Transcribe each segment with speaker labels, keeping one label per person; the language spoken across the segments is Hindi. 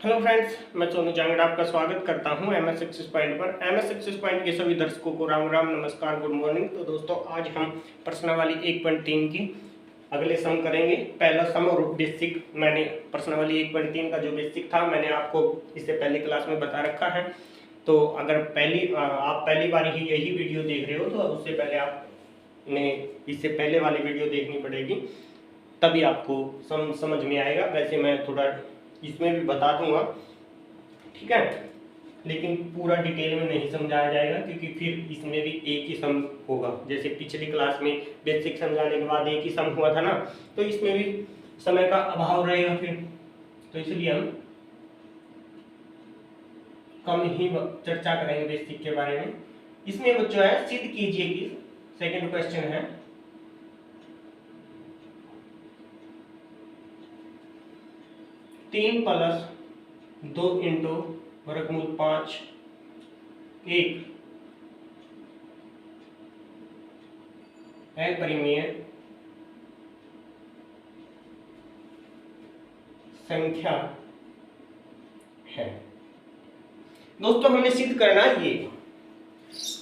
Speaker 1: हेलो फ्रेंड्स, मैं सोनू जांगड़ आपका स्वागत करता हूं एमएस सक्सेस पॉइंट पर। एमएस सक्सेस पॉइंट के सभी दर्शकों को राम राम, नमस्कार, गुड मॉर्निंग। तो दोस्तों, आज हम प्रश्नावली 1.3 की अगले सम करेंगे। पहला सम और बेसिक, मैंने प्रश्नावली 1.3 का जो बेसिक था मैंने आपको इससे पहले क्लास में बता रखा है। तो अगर आप पहली बार ही यही वीडियो देख रहे हो तो उससे पहले आपने इससे पहले वाली वीडियो देखनी पड़ेगी, तभी आपको समझ में आएगा। वैसे मैं थोड़ा इसमें भी बता दूंगा, ठीक है, लेकिन पूरा डिटेल में नहीं समझाया जाएगा क्योंकि फिर इसमें भी एक ही सम होगा। जैसे पिछली क्लास में बेसिक समझाने के बाद एक ही सम हुआ था ना, तो इसमें भी समय का अभाव रहेगा फिर, तो इसलिए हम कम ही चर्चा करेंगे बेसिक के बारे में। इसमें बच्चों है, सिद्ध कीजिए कि सेकंड क्वेश्चन है, 3 + 2 × वर्गमूल 5 एक अपरिमेय संख्या है। दोस्तों, हमने सिद्ध करना ये।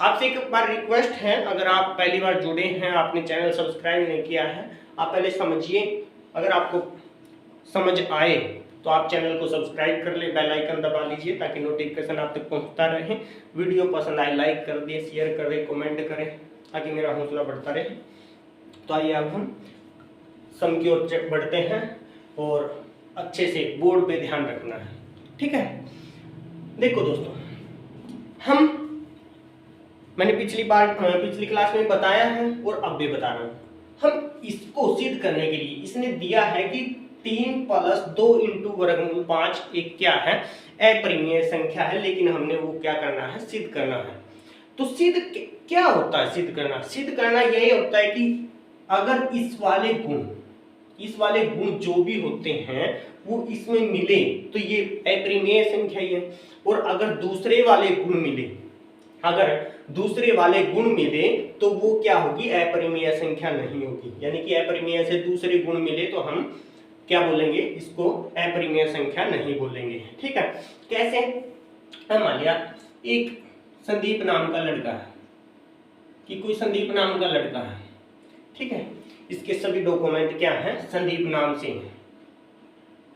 Speaker 1: आपसे एक बार रिक्वेस्ट है, अगर आप पहली बार जुड़े हैं, आपने चैनल सब्सक्राइब नहीं किया है, आप पहले समझिए। अगर आपको समझ आए तो आप चैनल को सब्सक्राइब कर ले, बेल आइकन दबा लीजिए ताकि नोटिफिकेशन आप तक पहुंचता रहे। वीडियो पसंद आए लाइक कर दिए, शेयर कर दे, कमेंट करें ताकि मेरा हौसला बढ़ता रहे। तो आइए अब हम सम की ओर बढ़ते हैं और अच्छे से बोर्ड पे ध्यान रखना है, ठीक है। देखो दोस्तों, मैंने पिछली क्लास में बताया है और अब भी बता रहा हूं। हम इसको सिद्ध करने के लिए इसने दिया है कि 3 + 2 × वर्गमूल 5 एक क्या है, अपरिमेय संख्या है, लेकिन हमने वो क्या करना है, सिद्ध करना है। तो सिद्ध क्या होता है? सिद्ध करना यही होता है कि अगर इस वाले गुण जो भी होते हैं वो इसमें मिले तो ये अपरिमेय संख्या ही है। और अगर दूसरे वाले गुण मिले तो वो क्या होगी, अपरिमेय संख्या नहीं होगी। यानी कि अपरिमेय से दूसरे गुण मिले तो हम क्या बोलेंगे, इसको अपरिमेय संख्या नहीं बोलेंगे, ठीक है। कैसे? मान लिया एक संदीप नाम का लड़का है, ठीक है। इसके सभी डॉक्यूमेंट क्या हैं, संदीप नाम से हैं,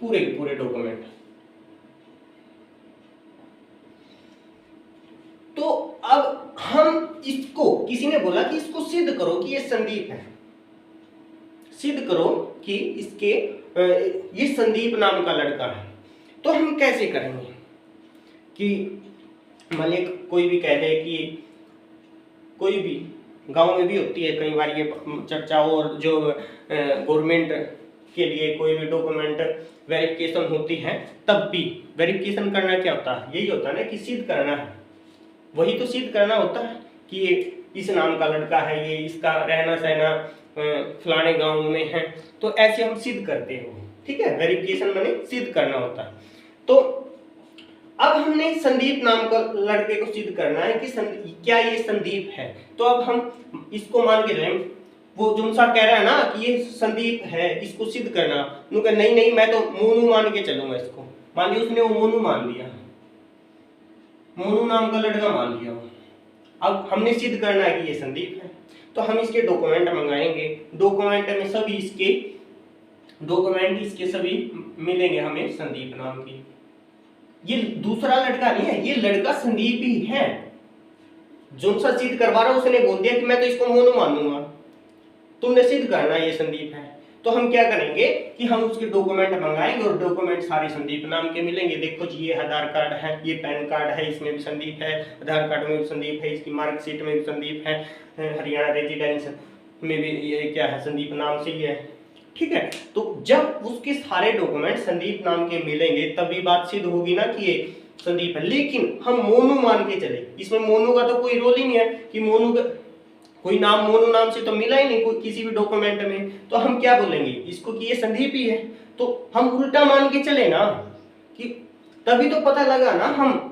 Speaker 1: पूरे डॉक्यूमेंट। तो अब हम इसको, किसी ने बोला कि इसको सिद्ध करो कि ये संदीप है, सिद्ध करो कि ये संदीप नाम का लड़का है। तो हम कैसे करेंगे कि मान लीजिए कोई भी कह दे कि कोई भी गांव में भी होती है कई बार ये चर्चा, और जो गवर्नमेंट के लिए कोई भी डॉक्यूमेंट वेरिफिकेशन होती है तब भी वेरिफिकेशन करना क्या होता है, यही होता है ना कि सिद्ध करना है। वही तो सिद्ध करना होता है कि ये इस नाम का लड़का है, ये इसका रहना सहना फलाने गांव में है। तो ऐसे हम सिद्ध करते हो, ठीक है। वेरिफिकेशन माने सिद्ध करना होता है। तो अब हमने संदीप नाम का लड़के को सिद्ध करना है कि क्या ये संदीप है। तो अब हम इसको मान के चलें, वो जुनसा कह रहा है ना कि ये संदीप है, इसको सिद्ध करना। नहीं, मैं तो मोनू मान के चलूंगा इसको। मान लिया उसने वो मोनू मान लिया, मोनू नाम का लड़का मान लिया। अब हमने सिद्ध करना है कि ये संदीप है, तो हम इसके डॉक्यूमेंट मंगाएंगे। डॉक्यूमेंट में सभी इसके सभी मिलेंगे हमें संदीप नाम की। ये दूसरा लड़का नहीं है, ये लड़का संदीप ही है। जो सा सिद्ध करवा रहा उसने बोल दिया कि मैं तो इसको मोनू मानूंगा, तुमने सिद्ध करना ये संदीप है। तो हम क्या करेंगे कि हम उसके डॉक्यूमेंट मंगाएंगे और डॉक्यूमेंट सारे संदीप नाम के मिलेंगे। देखो जी, ये आधार कार्ड है, ये पैन कार्ड है, इसमें भी संदीप है, आधार कार्ड में भी संदीप है, इसकी मार्कशीट में भी संदीप है, हरियाणा रेजिडेंस में भी ये क्या है, संदीप नाम से ही है, ठीक है। तो जब उसके सारे डॉक्यूमेंट संदीप नाम के मिलेंगे तभी बात सिद्ध होगी ना कि ये संदीप है। लेकिन हम मोनू मान के चले, इसमें मोनू का तो कोई रोल ही नहीं है कि मोनू का कोई नाम मोनू नाम से तो मिला ही नहीं कोई किसी भी डॉक्यूमेंट में। तो हम क्या बोलेंगे इसको कि ये संदीप ही है। तो हम उल्टा मान के चले ना, कि तभी तो पता लगा ना हम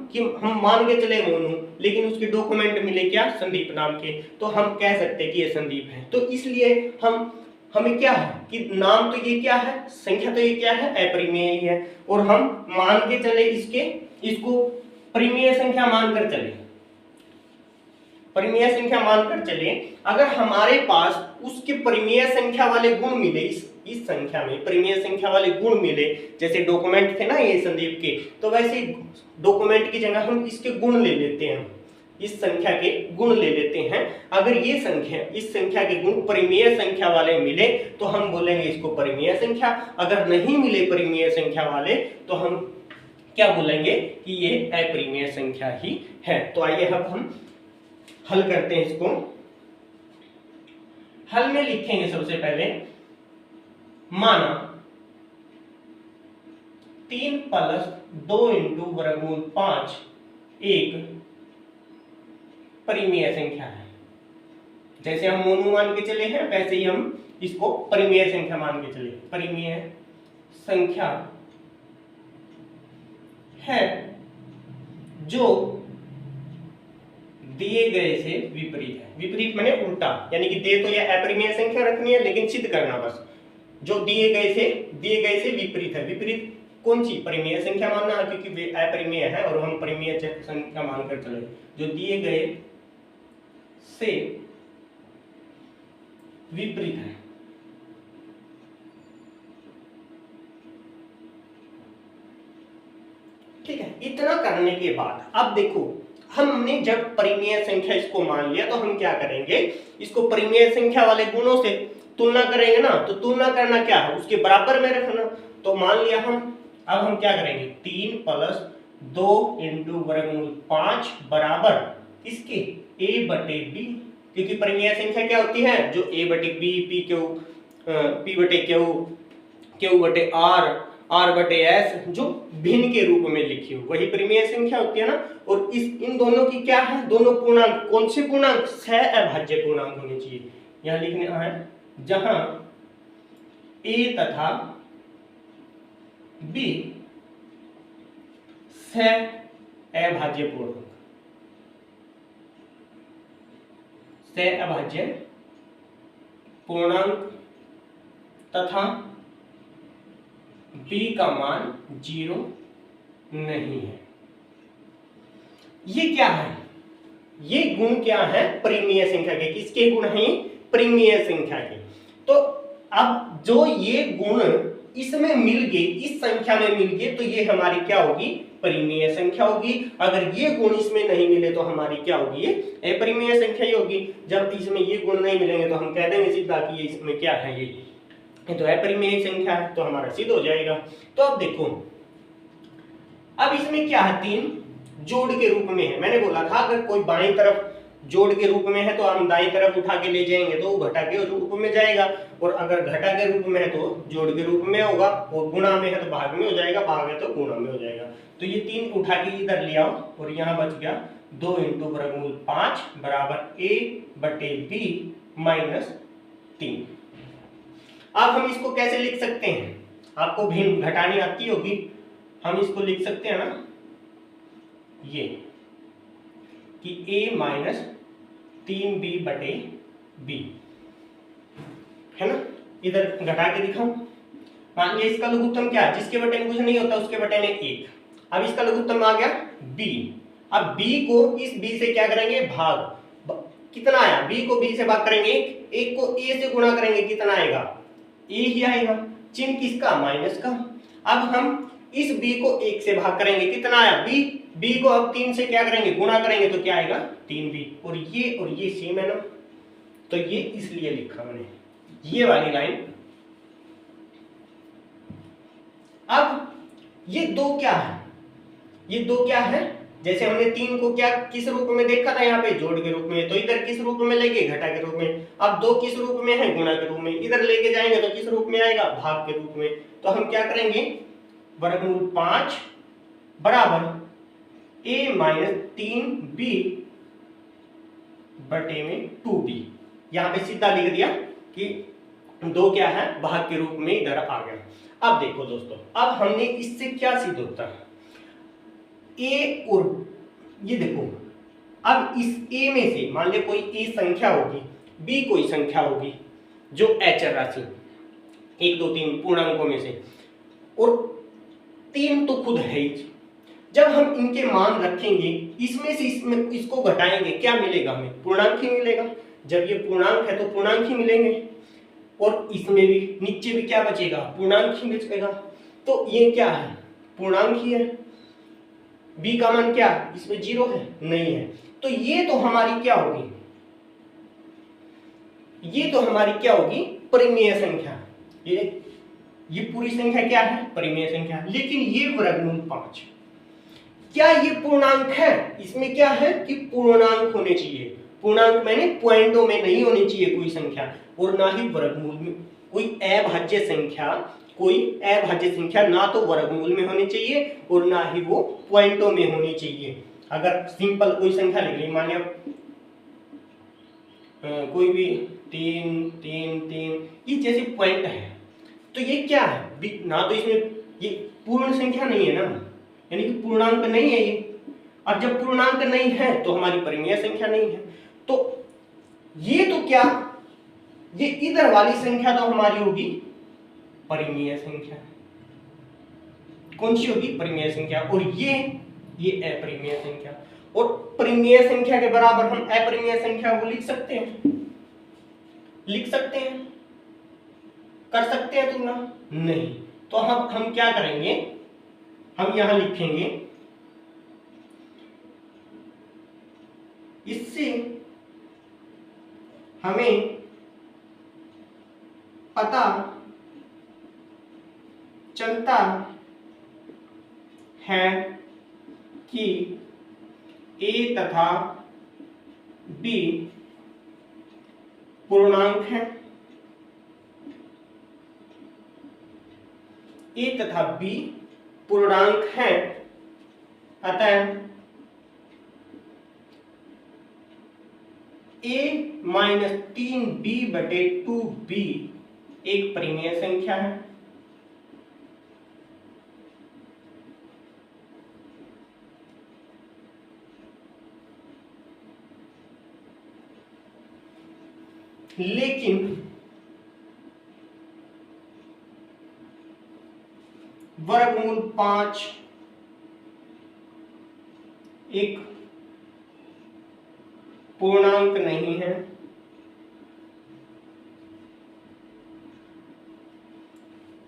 Speaker 1: मान के चले मोनू, लेकिन उसके डॉक्यूमेंट मिले क्या, संदीप नाम के। तो हम कह सकते हैं कि ये संदीप है। तो इसलिए हम हमें क्या है कि नाम तो ये क्या है, संख्या तो ये क्या है, अपरिमेय ही है, और हम मान के चले इसको परिमेय संख्या मानकर चले, परिमेय संख्या मानकर चले। अगर हमारे पास उसके परिमेय संख्या वाले गुण मिले, इस संख्या में परिमेय संख्या वाले गुण मिले, जैसे डॉक्यूमेंट थे ना ये संदीप के, तो वैसे डॉक्यूमेंट की जगह हम इसके गुण ले लेते हैं, इस संख्या के गुण ले लेते हैं। अगर ये संख्या, इस संख्या के गुण परिमेय संख्या वाले मिले तो हम बोलेंगे इसको परिमेय संख्या, अगर नहीं मिले परिमेय संख्या वाले तो हम क्या बोलेंगे कि ये अपरिमेय संख्या ही है। तो आइए अब हम हल करते हैं इसको। हल में लिखेंगे सबसे पहले, माना 3 + 2 × वर्गमूल 5 एक परिमेय संख्या है। जैसे हम मोनू मान के चले हैं वैसे ही हम इसको परिमेय संख्या मान के चले, परिमेय संख्या है जो दिए गए से विपरीत है। विपरीत माने उल्टा, यानी कि दे तो यह अपरिमेय संख्या रखनी है लेकिन सिद्ध करना बस, जो दिए गए से विपरीत है। विपरीत कौन सी, परिमेय संख्या मानना है क्योंकि वे अपरिमेय है और हम परिमेय संख्या मानकर चले, जो दिए गए से विपरीत है। ठीक है, इतना करने के बाद अब देखो, हमने जब परिमेय संख्या इसको मान लिया तो हम क्या करेंगे, इसको परिमेय संख्या वाले गुणों से तुलना करेंगे ना, तो तुलना करना क्या है, उसके बराबर में रखना। तो मान लिया अब हम क्या करेंगे, 3 + 2 × वर्गमूल 5 बराबर इसके a/b, क्योंकि परिमेय संख्या क्या होती है, जो a/b, p/q, q/r, r/s जो भिन्न के रूप में लिखी हो वही परिमेय संख्या होती है ना। और इन दोनों की क्या है, दोनों पूर्णांक, कौन से पूर्णांक, सहअभाज्य पूर्णांक होने चाहिए। यहां लिखने है जहां a तथा b सहअभाज्य पूर्णांक, सहअभाज्य पूर्णांक तथा b का मान 0 नहीं है। ये क्या है, ये गुण क्या है, परिमेय संख्या के। किसके गुण हैं, परिमेय संख्या के। तो अब जो ये गुण इसमें मिल गए, इस संख्या में मिल गए, तो ये हमारी क्या होगी, परिमेय संख्या होगी। अगर ये गुण इसमें नहीं मिले तो हमारी क्या होगी, ये अपरिमेय संख्या ही होगी। जब इसमें ये गुण नहीं मिलेंगे तो हम कह देंगे सीधा कि ये इसमें क्या है, ये तो अपरिमेय संख्या है, तो हमारा सिद्ध हो जाएगा। तो अब देखो, अब इसमें क्या है, 3 जोड़ के रूप में है। मैंने बोला था अगर कोई बाईं तरफ जोड़ के रूप में है तो हम दाईं तरफ उठा के ले जाएंगे तो वो घटा के रूप में जाएगा, और अगर घटा के रूप में है तो जोड़ के रूप में होगा, और गुणा में है तो भाग में हो जाएगा, भाग है तो गुणा में हो जाएगा। तो ये 3 उठा के इधर ले आओ और यहाँ बच गया 2 × वर्गमूल 5 बराबर a/b - 3। अब हम इसको कैसे लिख सकते हैं, आपको भिन्न घटानी आती होगी, हम इसको लिख सकते हैं ना, ये कि a - 3b/b है ना। इधर घटा के दिखाऊं, मान लिया इसका लघुत्तम क्या है, जिसके बटे में कुछ नहीं होता उसके बटे में 1। अब इसका लघुत्तम आ गया b। अब b को इस b से क्या करेंगे, भाग, कितना आया, b को b से भाग करेंगे 1 को a से गुणा करेंगे, कितना आएगा, a ही आएगा, चिन्ह किसका, माइनस का। अब हम इस b को 1 से भाग करेंगे, कितना आया, b को अब 3 से क्या करेंगे, गुणा करेंगे, तो क्या आएगा 3b। और ये सेम है ना, तो ये इसलिए लिखा मैंने ये वाली लाइन। अब ये 2 क्या है, ये 2 क्या है, जैसे हमने 3 को क्या किस रूप में देखा था, यहाँ पे जोड़ के रूप में, तो इधर किस रूप में लेंगे, घटा के रूप में। अब 2 किस रूप में है, गुणा के रूप में, इधर लेके जाएंगे तो किस रूप में आएगा, भाग के रूप में। तो हम क्या करेंगे, वर्गमूल 5 बराबर a - 3b बटे में 2b, यहाँ पे सीधा लिख दिया कि 2 क्या है, भाग के रूप में इधर आ गया। अब देखो दोस्तों, अब हमने इससे क्या सिद्ध होता है, a और ये देखो, अब इस a में से मान ले कोई a संख्या होगी, b कोई संख्या होगी, जो अचर राशि 1 2 3 पूर्णांकों में से, और 3 तो खुद है ही। जब हम इनके मान रखेंगे, इसमें से इसको घटाएंगे, क्या मिलेगा हमें? पूर्णांक ही मिलेगा। जब ये पूर्णांक है तो पूर्णांक ही मिलेंगे, और इसमें भी नीचे भी क्या बचेगा? पूर्णांक ही बचेगा। तो ये क्या है? पूर्णांक ही है। b का मान क्या? इसमें 0 है? नहीं है। तो ये तो हमारी क्या होगी? ये तो हमारी क्या होगी? परिमेय संख्या। ये पूरी संख्या क्या है? परिमेय संख्या। लेकिन ये वर्गमूल 5, क्या ये पूर्णांक है? इसमें क्या है कि पूर्णांक होने चाहिए। पूर्णांक मैंने पॉइंटों में नहीं होनी चाहिए कोई संख्या, और ना ही वर्गमूल में। कोई अभाज्य संख्या ना तो वर्गमूल में होनी चाहिए और ना ही वो पॉइंटों में होनी चाहिए। अगर सिंपल कोई संख्या लिख ली, मान लिया कोई भी 3 3 3, ये जैसे पॉइंट है, तो ये क्या है? ना तो इसमें ये पूर्ण संख्या नहीं है ना, यानी कि पूर्णांक नहीं है ये। और जब पूर्णांक नहीं है तो हमारी परिमेय संख्या नहीं है। तो ये तो क्या, ये इधर वाली संख्या तो हमारी होगी परिमेय संख्या। कौन सी होगी? परिमेय संख्या। और ये अपरिमेय संख्या। और परिमेय संख्या के बराबर हम अपरिमेय संख्या को लिख सकते हैं? लिख सकते हैं? कर सकते हैं तुलना? नहीं। तो हम क्या करेंगे? हम यहां लिखेंगे, इससे हमें पता चलता है कि a तथा b पूर्णांक है। a तथा b पूर्णांक है, अतः a माइनस 3b/2b एक परिमेय संख्या है। लेकिन वर्गमूल 5 एक पूर्णांक नहीं है,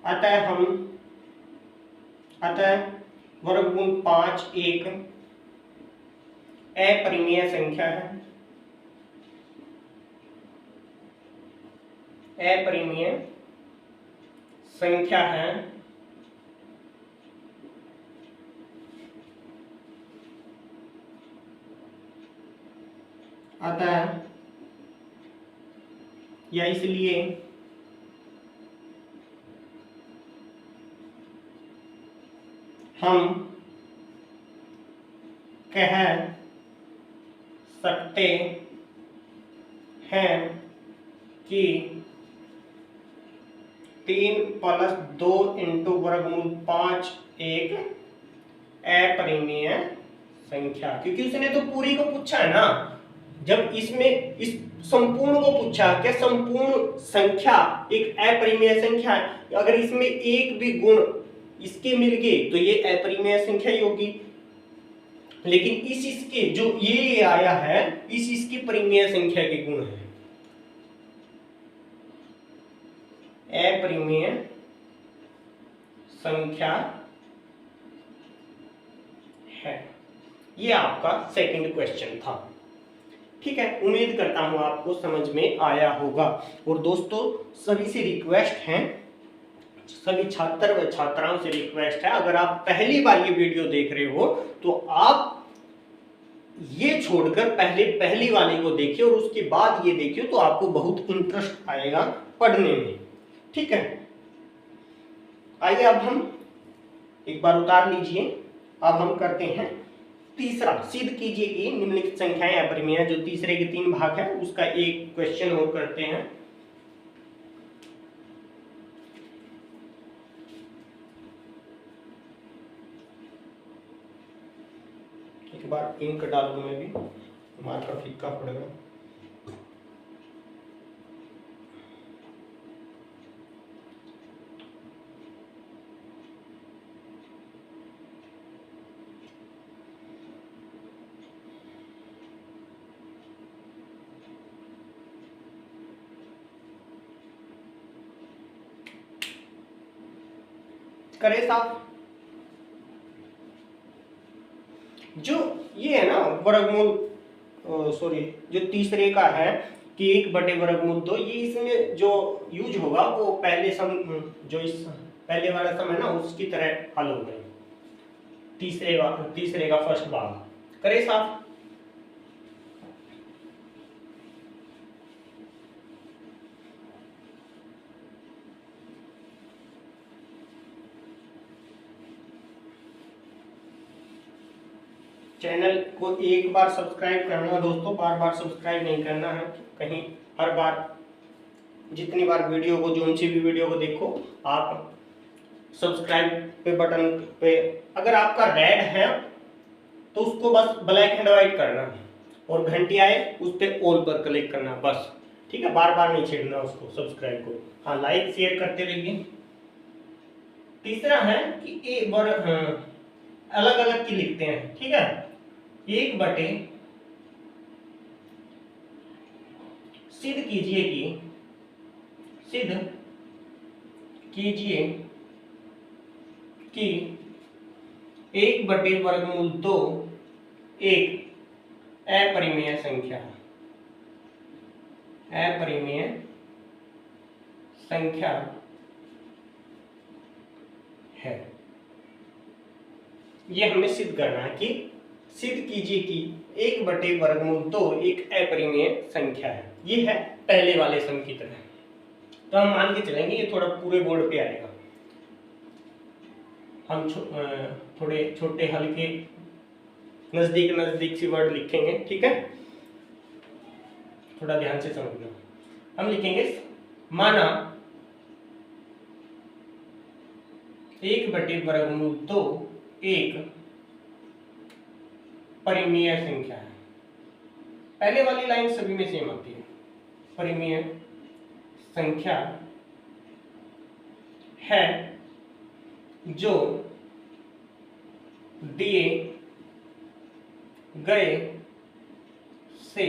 Speaker 1: अतः वर्गमूल 5 एक अपरिमेय संख्या है। अपरिमेय संख्या है, अतः या इसलिए हम कह सकते हैं कि 3 + 2 × वर्गमूल 5 एक अपरिमेय संख्या। क्योंकि उसने तो पूरी को पूछा है ना। जब इसमें इस संपूर्ण को पूछा, क्या संपूर्ण संख्या एक अपरिमेय संख्या है? अगर इसमें एक भी गुण इसके मिल गए तो ये अपरिमेय संख्या ही होगी। लेकिन इसके जो ये आया है, इसकी परिमेय संख्या के गुण है, अपरिमेय संख्या है। ये आपका सेकंड क्वेश्चन था। ठीक है, उम्मीद करता हूं आपको समझ में आया होगा। और दोस्तों सभी से रिक्वेस्ट है, सभी छात्र व छात्राओं से रिक्वेस्ट है, अगर आप पहली बार ये वीडियो देख रहे हो तो आप ये छोड़कर पहली वाली को देखिए और उसके बाद ये देखिए, तो आपको बहुत इंटरेस्ट आएगा पढ़ने में। ठीक है, आइए अब हम एक बार उतार लीजिए। अब हम करते हैं तीसरा। सिद्ध कीजिए कि निम्नलिखित संख्याएं अपरिमेय। जो तीसरे के 3 भाग है उसका एक क्वेश्चन और करते हैं। एक बार इंक डालूं मैं भी, मार्कर फीका पड़ेगा। करें साफ। जो ये है ना वर्गमूल, सॉरी, जो तीसरे का है कि 1/√2, ये इसमें जो यूज होगा वो पहले सम, जो इस पहले वाला सम है ना उसकी तरह हल होगा। तीसरे का फर्स्ट भाग करें साफ। चैनल को एक बार सब्सक्राइब करना दोस्तों, बार बार सब्सक्राइब नहीं करना है। कहीं हर बार जितनी बार वीडियो को, जो सी भी वीडियो को देखो, आप सब्सक्राइब पे बटन पे, अगर आपका रेड है तो उसको बस ब्लैक एंड व्हाइट करना है, और घंटी आए उस पर ऑल पर क्लिक करना बस, ठीक है। बार बार नहीं छेड़ना उसको, सब्सक्राइब को। हाँ, लाइक शेयर करते रहिए। तीसरा है कि एक बार अलग अलग की लिखते हैं, ठीक है। 1/, सिद्ध कीजिए कि 1/√2 एक अपरिमेय संख्या है। ये हमें सिद्ध करना है कि सिद्ध कीजिए कि 1/√2 एक अपरिमेय संख्या है। ये है पहले वाले सम की तरह। तो हम मान के चलेंगे, ये थोड़ा पूरे बोर्ड पे आएगा। हम थोड़े छोटे हल्के नजदीक सी वर्ड लिखेंगे, ठीक है। थोड़ा ध्यान से समझना। हम लिखेंगे माना 1/√2 एक परिमेय संख्या है। पहले वाली लाइन सभी में सेम आती है। परिमेय संख्या है जो दिए गए से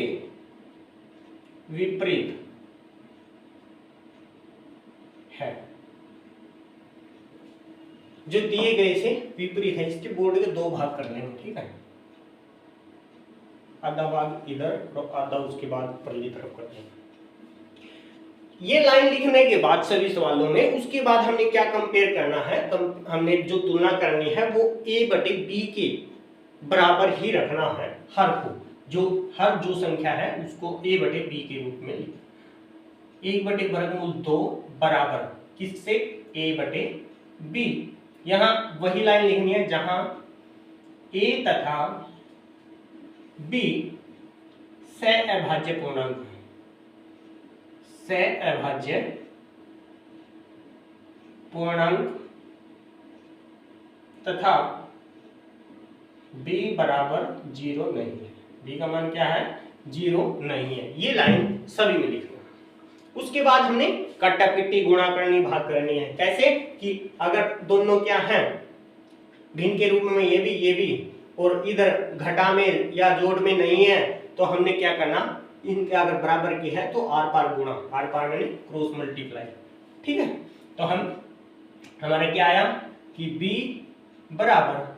Speaker 1: विपरीत है। जो दिए गए से विपरीत है, इसके बोर्ड के दो भाग कर लेंगे, ठीक है। आधा भाग इधर और आधा उसके बाद परली तरफ कर देंगे। ये लाइन लिखने के बाद सभी सवालों में, उसके बाद हमने क्या कंपेयर करना है, हमने जो तुलना करनी है वो a/b के बराबर ही रखना है। हर जो संख्या है उसको a/b के रूप में लिखना। 1/√2 बराबर किससे? a/b। यहां वही लाइन लिखनी है जहां a तथा b सह-अभाज्य पूर्णांक है। सह-अभाज्य पूर्णांक तथा b बराबर 0 नहीं है। b का मान क्या है? 0 नहीं है। ये लाइन सभी में लिखना। उसके बाद हमने कट्टा पिट्टी गुणा करनी, भाग करनी है। कैसे? कि अगर दोनों क्या हैं, भिन्न के रूप में ये भी और इधर घटा में या जोड़ में नहीं है, तो हमने क्या करना, इनके अगर बराबर की है तो आर पार गुणा, आर पार यानी क्रॉस मल्टीप्लाई, ठीक है। तो हमारा क्या आया कि b बराबर,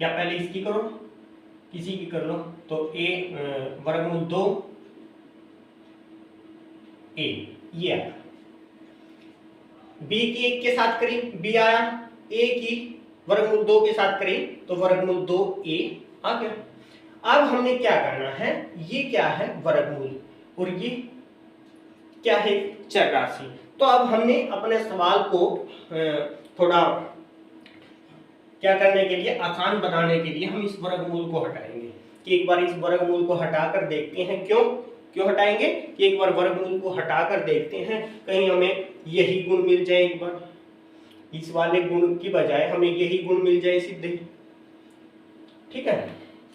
Speaker 1: या पहले इसकी करो, किसी की कर लो, तो a/2 a, ये आया। b की 1 के साथ करी, b आया। a की √2 के साथ करी तो √2 a आ गया। अब हमने क्या करना है, ये क्या है? वर्गमूल, और ये क्या है? चर राशि। तो अब हमने अपने सवाल को थोड़ा क्या करने के लिए, आसान बनाने के लिए हम इस वर्गमूल को हटाएंगे। कि एक बार इस वर्गमूल को हटाकर देखते हैं। क्यों हटाएंगे? कि एक बार वर्गमूल को हटाकर देखते हैं, कहीं हमें यही गुण मिल जाए। एक बार इस वाले गुण की बजाय हमें यही गुण मिल जाए सीधे, ठीक है।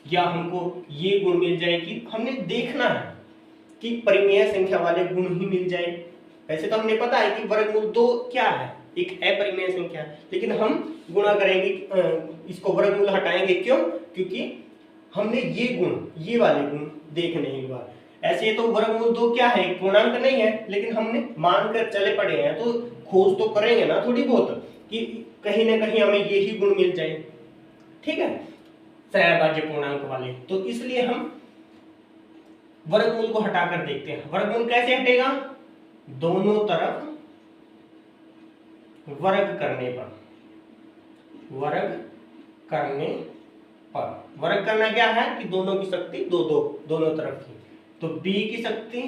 Speaker 1: या हमको ये गुण मिल जाए, कि हमने देखना है कि परिमेय संख्या वाले गुण ही मिल जाए। वैसे तो हमने पता है कि वर्गमूल 2 क्या है, एक अपरिमेय संख्या, लेकिन हम गुणा करेंगे, इसको वर्गमूल हटाएंगे। क्यों? क्योंकि हमने ये वाले गुण देखने एक बार। ऐसे तो वर्गमूल 2 क्या है, एक पूर्णांक नहीं है, लेकिन हमने मानकर चले पड़े हैं तो खोज तो करेंगे ना थोड़ी बहुत कि कहीं ना कहीं हमें यही गुण मिल जाए, ठीक है, सहभाज्य पूर्णांक वाले। तो इसलिए हम वर्गमूल को हटाकर देखते हैं। वर्गमूल कैसे हटेगा, दोनों तरफ वर्ग करने पर, वर्ग करने पर। वर्ग करना क्या है कि दोनों की शक्ति दो दो, दोनों तरफ की, तो b की शक्ति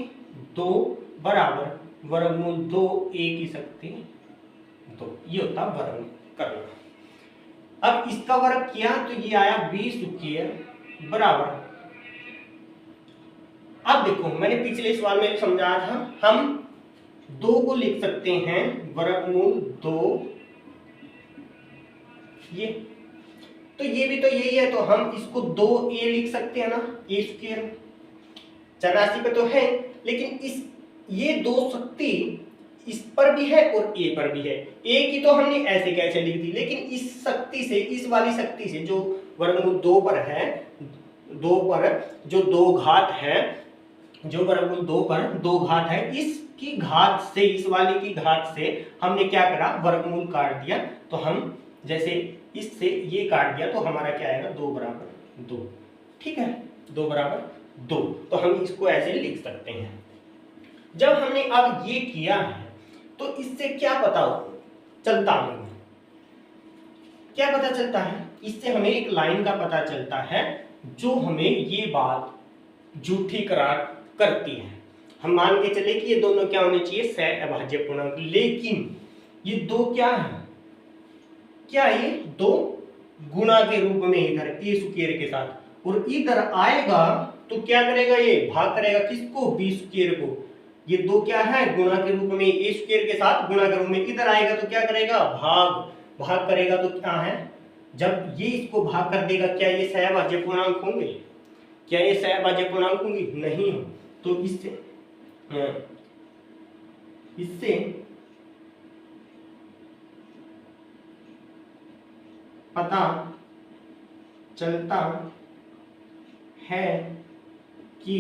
Speaker 1: 2 बराबर वर्गमूल 2 a की शक्ति 2, ये होता वर्ग करना। अब इसका वर्ग किया तो ये आया b स्क्वायर बराबर, अब देखो मैंने पिछले सवाल में समझाया था, हम 2 को लिख सकते हैं वर्गमूल 2 ये, तो ये भी तो यही है, तो हम इसको 2a लिख सकते हैं ना, a स्क्वायर। चौरासी पे तो है, लेकिन इस ये 2 शक्ति इस पर भी है और a पर भी है। a की तो हमने ऐसे कैसे लिख दी, लेकिन इस शक्ति से, इस वाली शक्ति से जो वर्गमूल 2 पर है, 2 पर जो 2 घात है, जो वर्गमूल 2 पर 2 घात है, इसकी घात से, इस वाली की घात से हमने क्या करा, वर्गमूल काट दिया। तो हम जैसे इससे ये काट दिया तो हमारा क्या आएगा, 2 बराबर 2, ठीक है, 2 बराबर 2। तो हम इसको ऐसे लिख सकते हैं। जब हमने अब ये किया है तो इससे क्या पता चलता है, क्या पता चलता है, इससे हमें एक लाइन का पता चलता है जो हमें ये बात झूठी करार करती है। हम मान के चले कि ये दोनों क्या होने चाहिए, सहअभाज्य पूर्णांक, लेकिन ये 2 क्या है, क्या ये 2 गुणा के रूप में इधर a स्क्वायर के साथ, और इधर आएगा तो क्या करेगा, ये भाग करेगा किसको, b स्क्वायर को। ये 2 क्या है, गुणा के रूप में a स्क्वायर के साथ गुणा के रूप में, इधर आएगा तो क्या करेगा, भाग करेगा। तो क्या है, जब ये इसको भाग कर देगा, क्या ये सहअभाज्य पूर्णांक होंगे, क्या ये सहअभाज्य पूर्णांक होंगे, नहीं हो। तो इससे पता चलता है कि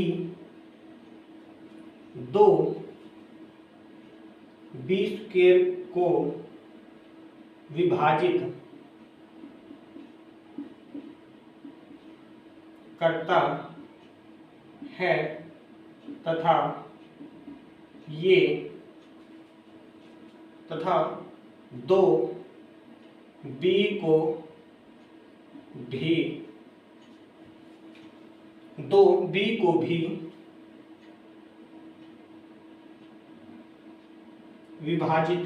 Speaker 1: 2 b स्क्वायर को विभाजित करता है तथा 2 b को भी विभाजित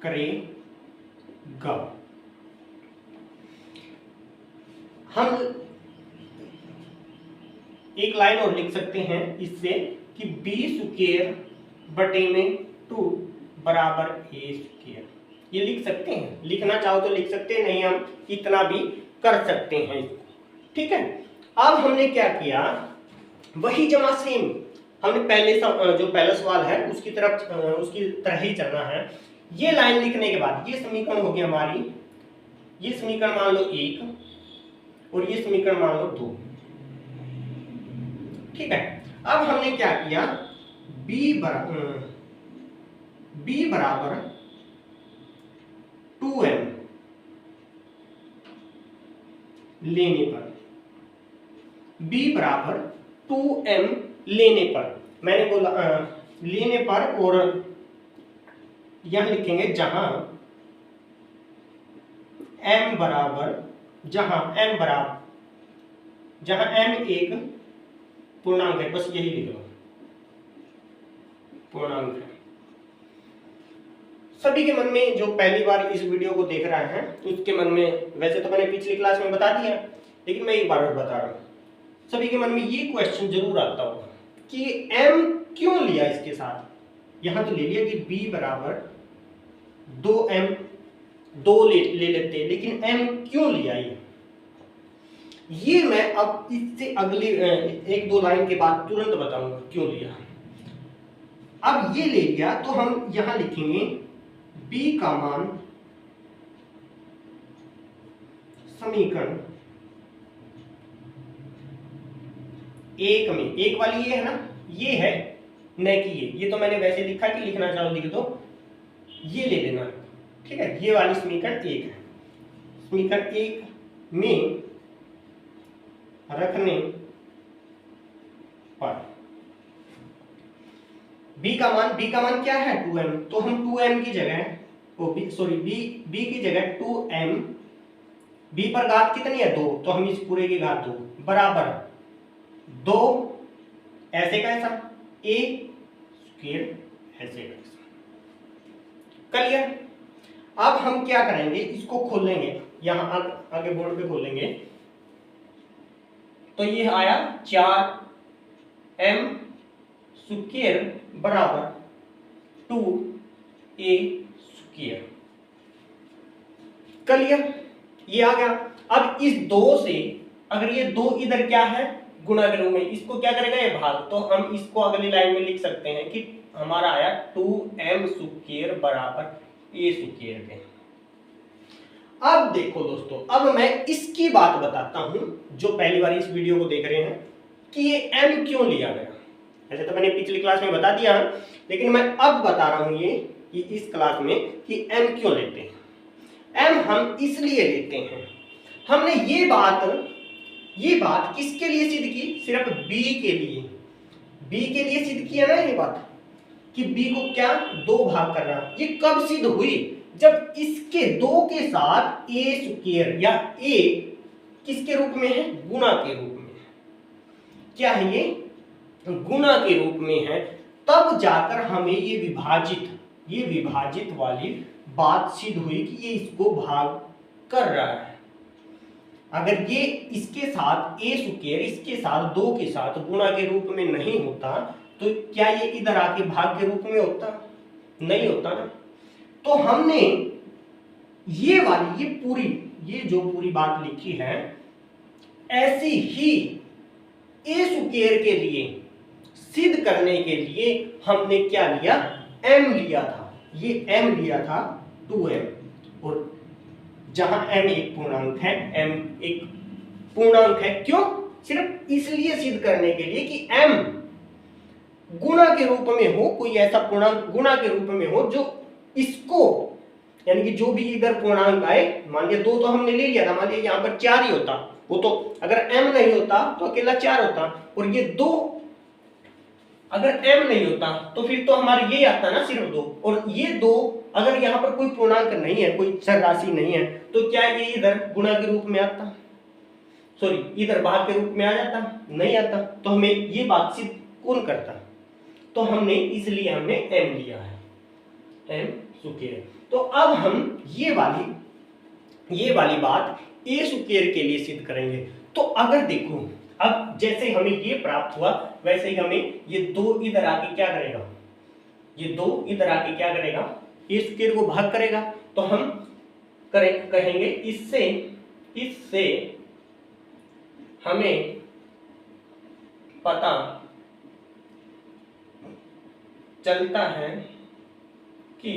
Speaker 1: करेगा। हम एक लाइन और लिख सकते हैं इससे कि b स्क्वायर बटे में 2 बराबर a स्क्वायर, ये लिख सकते हैं, लिखना चाहो तो लिख सकते हैं, नहीं हम इतना भी कर सकते हैं इसको, ठीक है। अब हमने क्या किया, वही जमा सेम हमने पहले जो पहला सवाल है उसकी तरह ही चलना है। ये लाइन लिखने के बाद ये समीकरण होगी हमारी, ये समीकरण मान लो 1 और ये समीकरण मान लो 2, ठीक है। अब हमने क्या किया, b बराबर 2m लेने पर, b बराबर 2m लेने पर, मैंने बोला लेने पर, और यहां लिखेंगे जहां m बराबर, जहां m एक पूर्णांक है, बस यही लिख लो, पूर्णांक है। सभी के मन में जो पहली बार इस वीडियो को देख रहा है उसके मन में, वैसे तो मैंने पिछली क्लास में बता दिया, लेकिन मैं एक बार और बता रहा हूं, सभी के मन में ये क्वेश्चन जरूर आता होगा कि m क्यों लिया इसके साथ। यहां तो ले लिया कि b बराबर 2m, 2 ले लेते, लेकिन m क्यों लिया ये मैं अब इससे अगली 1-2 लाइन के बाद तुरंत बताऊंगा क्यों लिया। अब ये ले लिया तो हम यहां लिखेंगे b का मान समीकरण एक में, एक वाली ये है ना, ये है न कि ये तो मैंने वैसे लिखा कि लिखना चाहो लिख दो, ये ले लेना, ठीक है। ये वाली समीकरण एक है। समीकरण एक में रखने पर b का मान क्या है 2m, तो हम 2m की जगह b की जगह 2m, b पर घात कितनी है 2, तो हम इस पूरे की घात 2 बराबर 2 ऐसे का ऐसा a स्क्वायर ऐसे का ऐसा। क्लियर। अब हम क्या करेंगे, इसको खोलेंगे, यहां आगे बोर्ड पे खोलेंगे, तो ये आया 4m स्क्वायर बराबर 2a स्क्वायर। क्लियर, ये आ गया। अब इस 2 से अगर ये 2 इधर क्या है गुणा के रूप में, इसको क्या करेगा ये भाग, तो हम इसको अगली लाइन में लिख सकते हैं कि हमारा आया 2m स्क्वायर बराबर a स्क्वायर के। अब देखो दोस्तों, अब मैं इसकी बात बताता हूं, जो पहली बार इस वीडियो को देख रहे हैं कि ये m क्यों लिया गया। ऐसे तो मैंने पिछली क्लास में बता दिया, लेकिन मैं अब बता रहा हूं ये कि इस क्लास में कि m क्यों लेते हैं। m हम इसलिए लेते हैं, हमने ये बात किसके लिए सिद्ध की, सिर्फ b के लिए सिद्ध किया ना ये बात कि b को क्या 2 भाग कर रहा। ये कब सिद्ध हुई, जब इसके 2 के साथ a स्क्वायर या a किसके रूप में है, गुणा के रूप में। क्या है ये, गुणा के रूप में है, तब जाकर हमें ये विभाजित वाली बात सिद्ध हुई कि ये इसको भाग कर रहा है। अगर ये इसके साथ a स्क्वायर इसके साथ 2 के साथ गुणा के रूप में नहीं होता, तो क्या ये इधर आके भाग के रूप में होता, नहीं होता ना। तो हमने ये जो पूरी बात लिखी है, ऐसी ही a स्क्वायर के लिए सिद्ध करने के लिए हमने क्या लिया, m लिया था। ये m लिया था 2m, और जहां m एक पूर्णांक है, क्यों, सिर्फ इसलिए सिद्ध करने के लिए कि m गुणा के रूप में हो, कोई ऐसा पूर्णांक गुणा के रूप में हो जो इसको, यानी कि जो भी इधर पूर्णांक आए, मान लिया 2 तो हमने ले लिया था, मान लिया यहाँ पर 4 ही होता, वो तो अगर m नहीं होता तो अकेला 4 होता, और ये 2 अगर m नहीं होता तो फिर तो हमारे ये आता ना सिर्फ 2, और ये 2 अगर यहाँ पर कोई पूर्णांक नहीं है, कोई चर राशि नहीं है, तो क्या ये इधर गुणा के रूप में आता, इधर भाग के रूप में आ जाता, नहीं आता। तो हमें ये बात सिद्ध कौन करता, तो इसलिए हमने m लिया है, m स्क्वायर। तो अब हम ये वाली बात a स्क्वायर के लिए सिद्ध करेंगे। तो अगर देखो, अब जैसे हमें ये प्राप्त हुआ, वैसे ही हमें ये 2 इधर आके क्या करेगा, a स्क्वायर को भाग करेगा। तो हम कहेंगे इससे हमें पता चलता है कि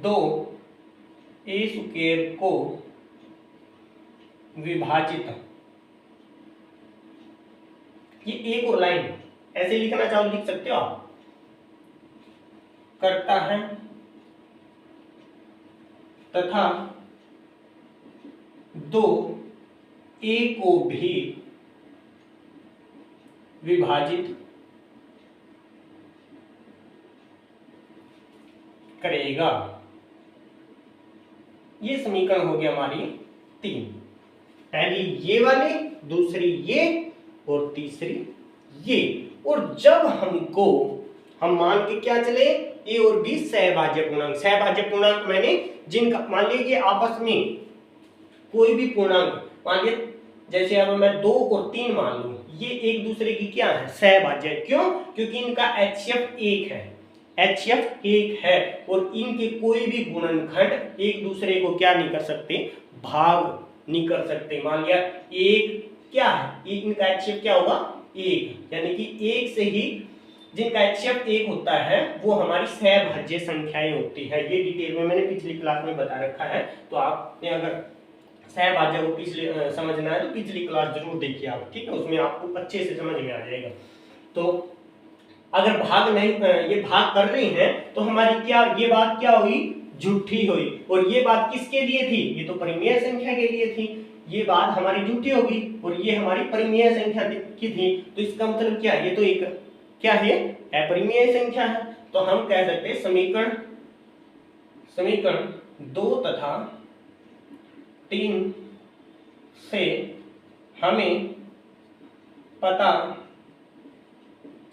Speaker 1: 2a स्क्वायर को विभाजित, ये एक और लाइन ऐसे लिखना चाहो लिख सकते हो आप, करता है तथा 2a को भी विभाजित करेगा। ये समीकरण हो गया हमारी 3, पहली ये वाली, दूसरी ये, और तीसरी ये। और जब हम मान के क्या चले, ए और बी सहभाज्य पूर्णांक मैंने जिनका, मान लीजिए आपस में कोई भी पूर्णांक, मान लीजिए जैसे अब मैं 2 और 3 मान लूं, ये एक दूसरे की क्या है, सहभाज्य। क्यों, क्योंकि इनका HCF 1 है, HCF 1 है, और इनके कोई भी गुणनखंड एक दूसरे को क्या नहीं कर सकते, भाग नहीं कर सकते। मान लिया 1 क्या है, इनका HCF क्या होगा 1, यानी कि 1 से ही जिनका HCF 1 होता है वो हमारी सहभाज्य संख्याएं होती है। ये डिटेल में मैंने पिछली क्लास में बता रखा है, तो आपने अगर साहब आज को पिछले समझना है तो पिछली क्लास जरूर देखिए आप, ठीक है, उसमें आपको अच्छे से समझ में आ जाएगा। तो अगर भाग नहीं ये भाग कर रही हैं तो हमारी क्या ये बात क्या हुई, झूठी हुई। और ये बात किसके लिए थी, ये तो परिमेय संख्या के लिए थी, ये बात हमारी झूठी होगी और ये हमारी परिमेय संख्या की थी। तो इसका मतलब क्या, ये तो एक क्या है, अपरिमेय संख्या है। तो हम कह सकते हैं समीकरण 2 तथा 3 से हमें पता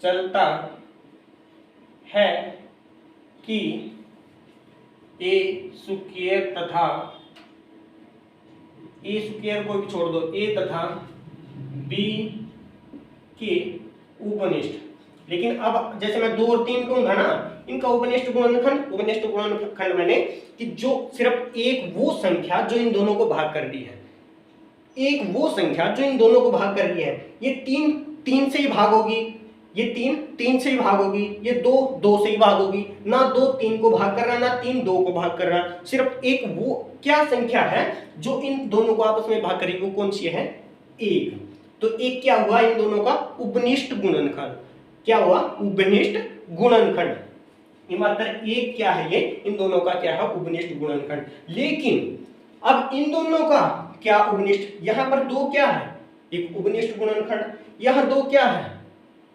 Speaker 1: चलता है कि ए स्क्वायर तथा ए स्क्वायर को भी छोड़ दो, ए तथा बी के उपनिष्ठ। लेकिन अब जैसे मैं 2 और 3 कहूंगा ना, इनका उपनिष्ठ गुणनखंड मैंने कि जो सिर्फ एक वो संख्या जो इन दोनों को भाग कर रही है, एक वो संख्या जो इन दोनों को भाग कर रही है। ये 3 से ही भाग होगी, ये 3 से ही भाग होगी, ये 2 से ही भाग होगी। ना 2 3 को भाग कर रहा, ना 3 2 को भाग कर रहा। सिर्फ एक वो क्या संख्या है जो इन दोनों को आपस में भाग करेगी, वो कौन सी है, 1। तो एक क्या हुआ, इन दोनों का उपनिष्ठ गुणनखंड। क्या हुआ, उपनिष्ठ गुणनखंड। मात्र एक क्या है, ये इन दोनों का क्या है, उपनिष्ठ गुणनखंड। लेकिन अब इन दोनों का क्या उपनिष्ठ, यहां पर 2 क्या है, एक उपनिष्ठ गुणनखंड, यहां 2 क्या है,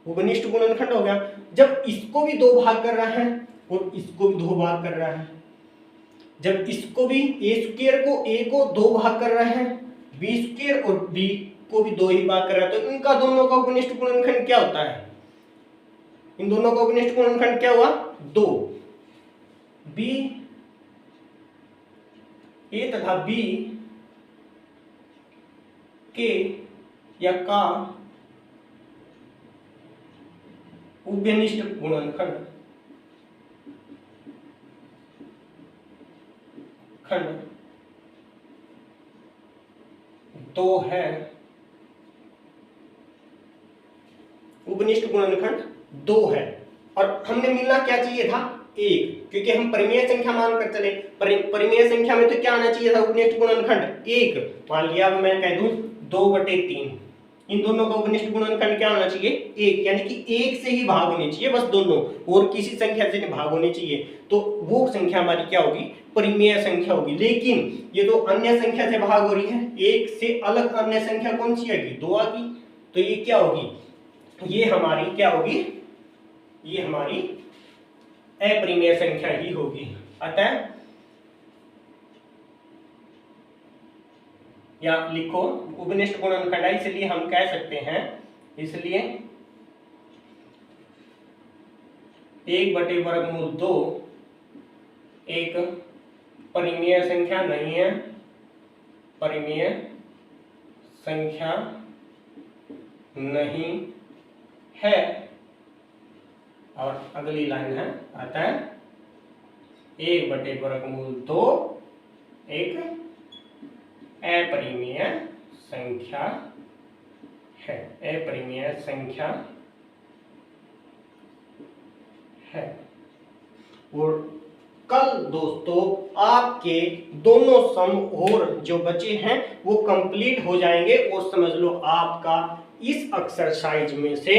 Speaker 1: उपनिष्ठ गुणनखंड हो गया। जब इसको भी 2 भाग कर रहा है और इसको भी 2 भाग कर रहा है, जब इसको भी ए स्क्वायर को a को 2 भाग कर रहा है, बी स्क्वायर और b को भी 2 ही भाग कर रहा है, तो इनका दोनों का उपनिष्ठ गुणनखंड क्या होता है, इन दोनों का उपनिष्ठ गुणनखंड क्या हुआ, 2। b a तथा b के या का उभयनिष्ठ गुणनखंड खंड 2 है। उपनिष्ठ गुणनखंड 2 है और हमने मिलना क्या चाहिए था, 1, क्योंकि हम परिमेय संख्या मानकर चले। परिमेय संख्या में तो क्या आना चाहिए था, उपनिष्ठ गुणनखंड 1। मान लिया अब मैं कह दूं 2/3, इन दोनों का उपनिष्ठ गुणनखंड क्या होना चाहिए, 1, यानी कि 1 से ही भाग होने चाहिए बस दोनों, और किसी संख्या से नहीं भाग होने चाहिए। तो वो संख्या हमारी क्या होगी, परिमेय संख्या होगी। लेकिन ये तो अन्य संख्या से भाग हो रही है, 1 से अलग अन्य संख्या कौन सी आएगी, 2 आ गई। तो ये क्या होगी, ये हमारी क्या होगी, ये हमारी अपरिमेय संख्या ही होगी। अतः या लिखो उपनिष्ठ गुणनखंड, इसलिए हम कह सकते हैं, इसलिए 1/2 एक परिमेय संख्या नहीं है, परिमेय संख्या नहीं है। और अगली लाइन है, अतः 1/2 एक अपरिमेय संख्या है, अपरिमेय संख्या है। और कल दोस्तों आपके दोनों सम और जो बचे हैं वो कंप्लीट हो जाएंगे, और समझ लो आपका इस एक्सरसाइज में से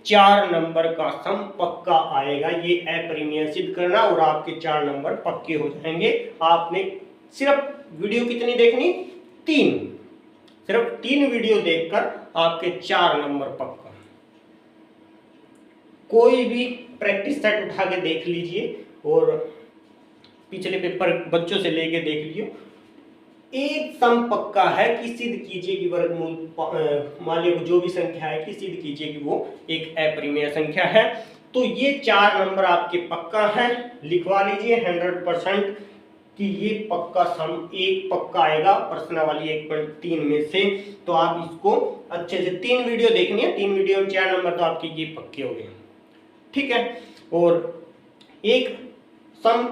Speaker 1: 4 नंबर का सम पक्का आएगा। ये अपरिमेय सिद्ध करना और आपके 4 नंबर पक्के हो जाएंगे। आपने सिर्फ वीडियो कितनी देखनी, 3, सिर्फ 3 वीडियो देखकर आपके 4 नंबर पक्का। कोई भी प्रैक्टिस सेट उठा के देख लीजिए और पिछले पेपर बच्चों से लेके देख लीजिए, एक सम पक्का है कि सिद्ध कीजिए कि वर्गमूल मान लीजिए जो भी संख्या है कि सिद्ध कीजिए कि वो एक अपरिमेय संख्या है। तो ये 4 नंबर आपके पक्का है, लिखवा लीजिए 100% कि ये पक्का सम एक पक्का आएगा प्रश्नावली 1.3 में से। तो आप इसको अच्छे से 3 वीडियो देखनी है, 3 वीडियो में 4 नंबर तो आपके ये पक्के हो गए, ठीक है। और एक सम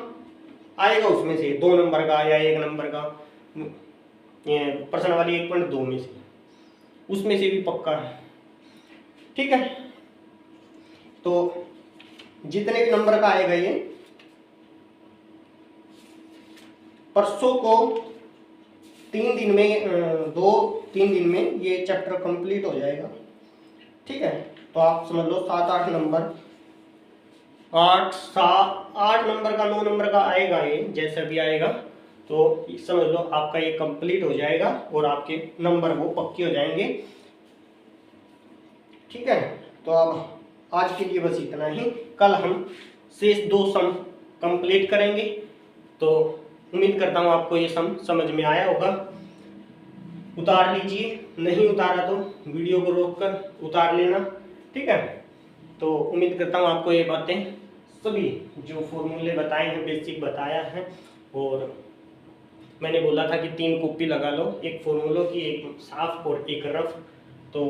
Speaker 1: आएगा उसमें से 2 नंबर का या 1 नंबर का प्रश्नावली 1.2 में से, उसमें से भी पक्का है, ठीक है। तो जितने भी नंबर का आएगा ये परसों को 3 दिन में 2-3 दिन में ये चैप्टर कंप्लीट हो जाएगा। ठीक है, तो आप समझ लो 7-8 नंबर, 8 नंबर का 9 नंबर का आएगा, ये जैसा भी आएगा तो समझ लो आपका ये कंप्लीट हो जाएगा और आपके नंबर वो पक्के हो जाएंगे। ठीक है, तो अब आज के लिए बस इतना ही। कल हम शेष 2 सम कंप्लीट करेंगे। तो उम्मीद करता हूँ आपको ये सम समझ में आया होगा। उतार लीजिए, नहीं उतारा तो वीडियो को रोककर उतार लेना। ठीक है, तो उम्मीद करता हूँ आपको ये बातें सभी जो फॉर्मूले बताए हैं, बेसिक बताया है। और मैंने बोला था कि 3 कॉपी लगा लो, एक फॉर्मूलों की, एक साफ और एक रफ। तो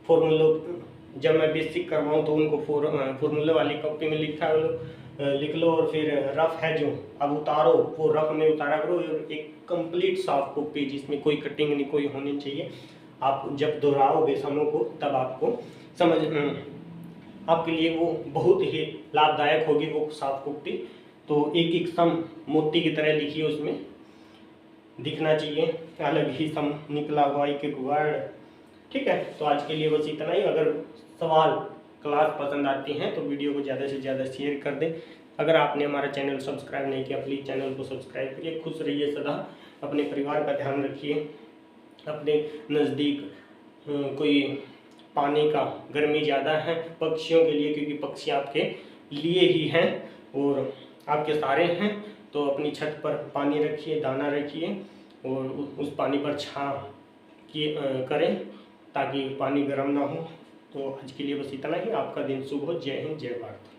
Speaker 1: फॉर्मूलों जब मैं बेसिक करवाऊँ तो उनको फॉर्मूले वाली कॉपी में लिख लो, और फिर रफ है जो अब उतारो वो रफ में उतारा करो। और एक कंप्लीट साफ कॉपी जिसमें कोई कटिंग नहीं कोई होनी चाहिए। आप जब दोहराओगे समों को तब आपको समझ आपके लिए वो बहुत ही लाभदायक होगी वो साफ कॉपी। तो एक एक सम मोती की तरह लिखिए, उसमें दिखना चाहिए अलग ही सम निकला हुआ एक एक वर्ड। ठीक है, तो आज के लिए बस इतना ही। अगर सवाल क्लास पसंद आती हैं तो वीडियो को ज़्यादा से ज़्यादा शेयर कर दें। अगर आपने हमारा चैनल सब्सक्राइब नहीं किया प्लीज़ चैनल को सब्सक्राइब करिए। खुश रहिए सदा, अपने परिवार का ध्यान रखिए। अपने नज़दीक कोई पानी का गर्मी ज़्यादा है पक्षियों के लिए, क्योंकि पक्षी आपके लिए ही हैं और आपके सारे हैं। तो अपनी छत पर पानी रखिए, दाना रखिए और उस पानी पर छाँव करें ताकि पानी गर्म ना हो। तो आज के लिए बस इतना ही। आपका दिन शुभ हो। जय हिंद, जय भारत।